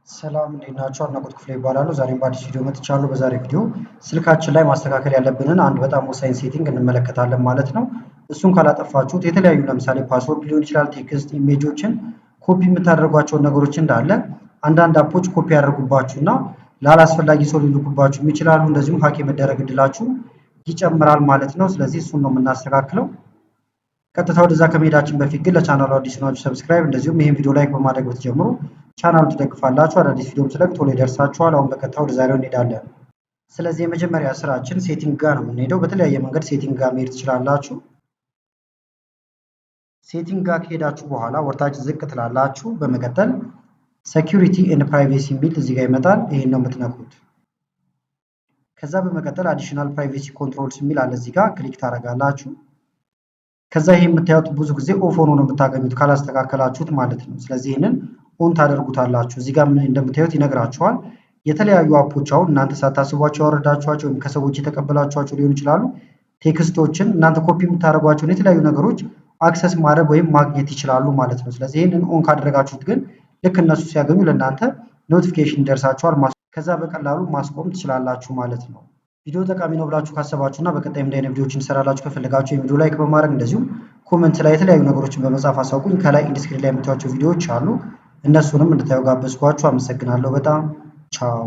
ሰላም እንዴት ናችሁ? አድናቆት ክፍሌ ይባላሉ። ዛሬም በአዲስ ቪዲዮ መጥቻለሁ። በዛሬ ቪዲዮ ስልካችን ላይ ማስተካከል ያለብንን አንድ በጣም ወሳኝ ሴቲንግ እንመለከታለን ማለት ነው። እሱን ካላጠፋችሁት የተለያዩ ለምሳሌ ፓስወርድ ሊሆን ይችላል፣ ቴክስት፣ ኢሜጆችን ኮፒ የምታደርጓቸውን ነገሮች እንዳለ አንዳንድ አፖች ኮፒ ያደርጉባችሁና ላላስፈላጊ ሰው ሊልኩባችሁ ይችላሉ። እንደዚሁም ሀክ የመደረግ እድላችሁ ይጨምራል ማለት ነው። ስለዚህ እሱን ነው የምናስተካክለው። ቀጥታ ወደዛ ከመሄዳችን በፊት ግን ለቻናሉ አዲስ ናችሁ ሰብስክራይብ፣ እንደዚሁም ይሄን ቪዲዮ ላይክ በማድረግ ብትጀምሩ ቻናሉን ትደግፋላችሁ። አዳዲስ ቪዲዮም ስለቅ ቶሎ ይደርሳችኋል። አሁን በቀጥታ ወደ ዛሬው እንሄዳለን። ስለዚህ የመጀመሪያ ስራችን ሴቲንግ ጋር ነው የምንሄደው። በተለያየ መንገድ ሴቲንግ ጋር መሄድ ትችላላችሁ። ሴቲንግ ጋር ከሄዳችሁ በኋላ ወርታች ዝቅ ትላላችሁ። በመቀጠል ሴኩሪቲ ኤንድ ፕራይቬሲ የሚል እዚህ ጋር ይመጣል። ይሄን ነው የምትነኩት። ከዛ በመቀጠል አዲሽናል ፕራይቬሲ ኮንትሮልስ የሚል አለ። እዚህ ጋር ክሊክ ታደርጋላችሁ። ከዛ ይሄ የምታዩት ብዙ ጊዜ ኦፍ ሆኖ ነው የምታገኙት ካላስተካከላችሁት ማለት ነው። ስለዚህ ይሄንን ኦን ታደርጉታላችሁ። እዚህ ጋር እንደምታዩት ይነግራችኋል። የተለያዩ አፖች አሁን እናንተ ሳታስቧቸው ያወረዳችኋቸው ወይም ከሰዎች የተቀበላችኋቸው ሊሆኑ ይችላሉ። ቴክስቶችን እናንተ ኮፒ የምታደርጓቸውን የተለያዩ ነገሮች አክሰስ ማድረግ ወይም ማግኘት ይችላሉ ማለት ነው። ስለዚህ ይህንን ኦን ካደረጋችሁት ግን ልክ እነሱ ሲያገኙ ለእናንተ ኖቲፊኬሽን ይደርሳችኋል። ከዛ በቀላሉ ማስቆም ትችላላችሁ ማለት ነው። ቪዲዮ ጠቃሚ ነው ብላችሁ ካሰባችሁና በቀጣይም እንዲህ አይነት ቪዲዮዎችን እንሰራላችሁ ከፈለጋችሁ የቪዲዮ ላይክ በማድረግ እንደዚሁም ኮመንት ላይ የተለያዩ ነገሮችን በመጻፍ አሳውቁኝ። ከላይ ኢንዲስክሪፕሽን ላይ የምታዩቸው ቪዲዮዎች አሉ። እነሱንም እንድታዩ ጋበዝኳችሁ። አመሰግናለሁ በጣም ቻው።